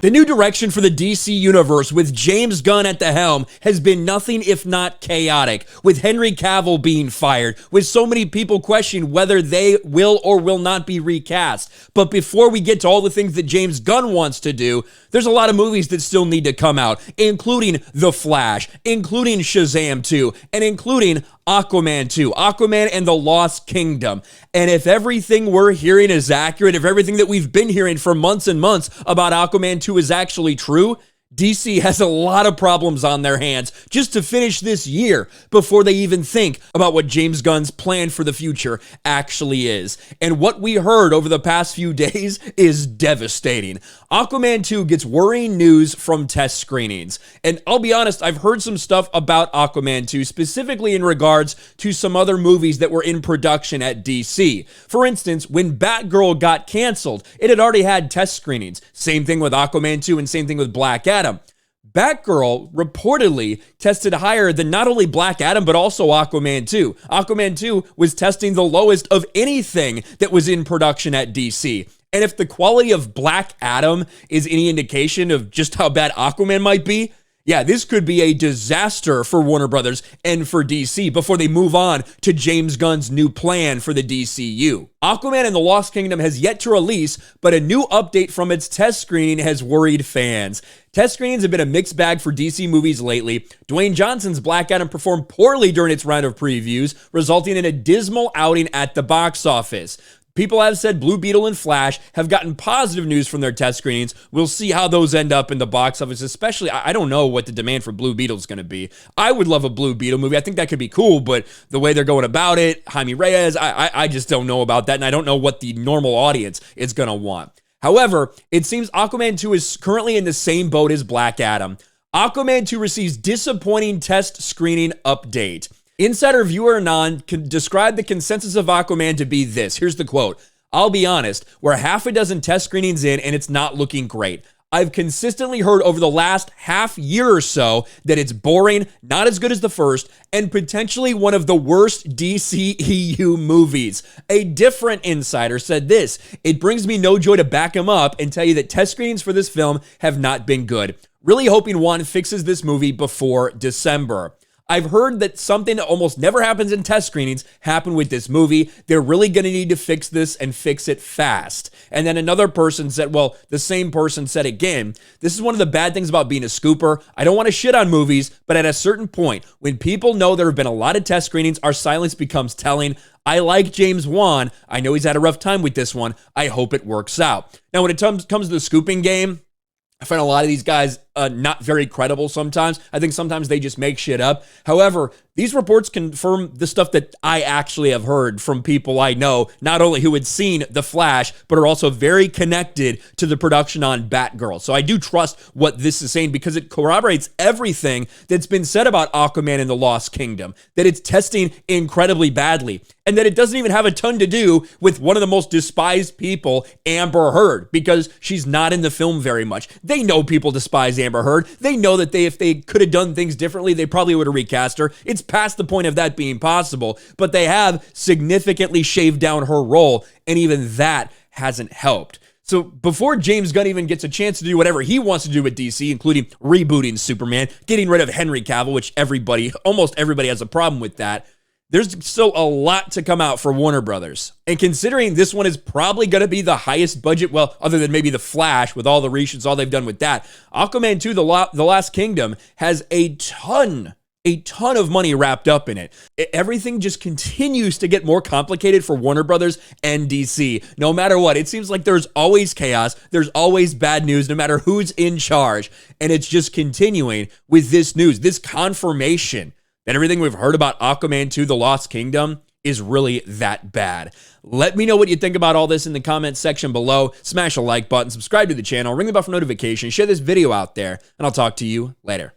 The new direction for the DC universe with James Gunn at the helm has been nothing if not chaotic, with Henry Cavill being fired, with so many people questioning whether they will or will not be recast. But before we get to all the things that James Gunn wants to do, there's a lot of movies that still need to come out, including The Flash, including Shazam 2, and including Aquaman 2, Aquaman and the Lost Kingdom. And if everything we're hearing is accurate, if everything that we've been hearing for months and months about Aquaman 2 is actually true, DC has a lot of problems on their hands just to finish this year before they even think about what James Gunn's plan for the future actually is. And what we heard over the past few days is devastating. Aquaman 2 gets worrying news from test screenings. And I'll be honest, I've heard some stuff about Aquaman 2, specifically in regards to some other movies that were in production at DC. For instance, when Batgirl got canceled, it had already had test screenings. Same thing with Aquaman 2 and same thing with Black Adam. Batgirl reportedly tested higher than not only Black Adam, but also Aquaman 2. Aquaman 2 was testing the lowest of anything that was in production at DC. And if the quality of Black Adam is any indication of just how bad Aquaman might be, yeah, this could be a disaster for Warner Brothers and for DC before they move on to James Gunn's new plan for the DCEU. Aquaman and the Lost Kingdom has yet to release, but a new update from its test screening has worried fans. Test screenings have been a mixed bag for DC movies lately. Dwayne Johnson's Black Adam performed poorly during its round of previews, resulting in a dismal outing at the box office. People have said Blue Beetle and Flash have gotten positive news from their test screenings. We'll see how those end up in the box office, especially, I don't know what the demand for Blue Beetle is going to be. I would love a Blue Beetle movie. I think that could be cool, but the way they're going about it, Jaime Reyes, I just don't know about that, and I don't know what the normal audience is going to want. However, it seems Aquaman 2 is currently in the same boat as Black Adam. Aquaman 2 receives disappointing test screening update. Insider Viewer Anon can describe the consensus of Aquaman to be this. Here's the quote. "I'll be honest, we're half a dozen test screenings in and it's not looking great. I've consistently heard over the last half year or so that it's boring, not as good as the first, and potentially one of the worst DCEU movies." A different insider said this. "It brings me no joy to back him up and tell you that test screenings for this film have not been good. Really hoping one fixes this movie before December." I've heard that something that almost never happens in test screenings happened with this movie. They're really going to need to fix this and fix it fast. And then another person said, well, the same person said again, "This is one of the bad things about being a scooper. I don't want to shit on movies, but at a certain point, when people know there have been a lot of test screenings, our silence becomes telling. I like James Wan. I know he's had a rough time with this one. I hope it works out." Now, when it comes to the scooping game, I find a lot of these guys not very credible sometimes. I think sometimes they just make shit up. However, these reports confirm the stuff that I actually have heard from people I know, not only who had seen The Flash, but are also very connected to the production on Batgirl. So I do trust what this is saying because it corroborates everything that's been said about Aquaman and the Lost Kingdom, that it's testing incredibly badly, and that it doesn't even have a ton to do with one of the most despised people, Amber Heard, because she's not in the film very much. They know people despise Amber Heard. They know that if they could have done things differently, they probably would have recast her. It's past the point of that being possible, but they have significantly shaved down her role, and even that hasn't helped. So before James Gunn even gets a chance to do whatever he wants to do with DC, including rebooting Superman, getting rid of Henry Cavill, which almost everybody has a problem with that, there's still a lot to come out for Warner Brothers. And considering this one is probably going to be the highest budget, well, other than maybe The Flash with all the reshoots, all they've done with that, Aquaman 2, The Last Kingdom has a ton of money wrapped up in it. Everything just continues to get more complicated for Warner Brothers and DC. No matter what, it seems like there's always chaos. There's always bad news, no matter who's in charge. And it's just continuing with this news, this confirmation that everything we've heard about Aquaman 2, The Lost Kingdom is really that bad. Let me know what you think about all this in the comments section below. Smash a like button, subscribe to the channel, ring the bell for notifications, share this video out there, and I'll talk to you later.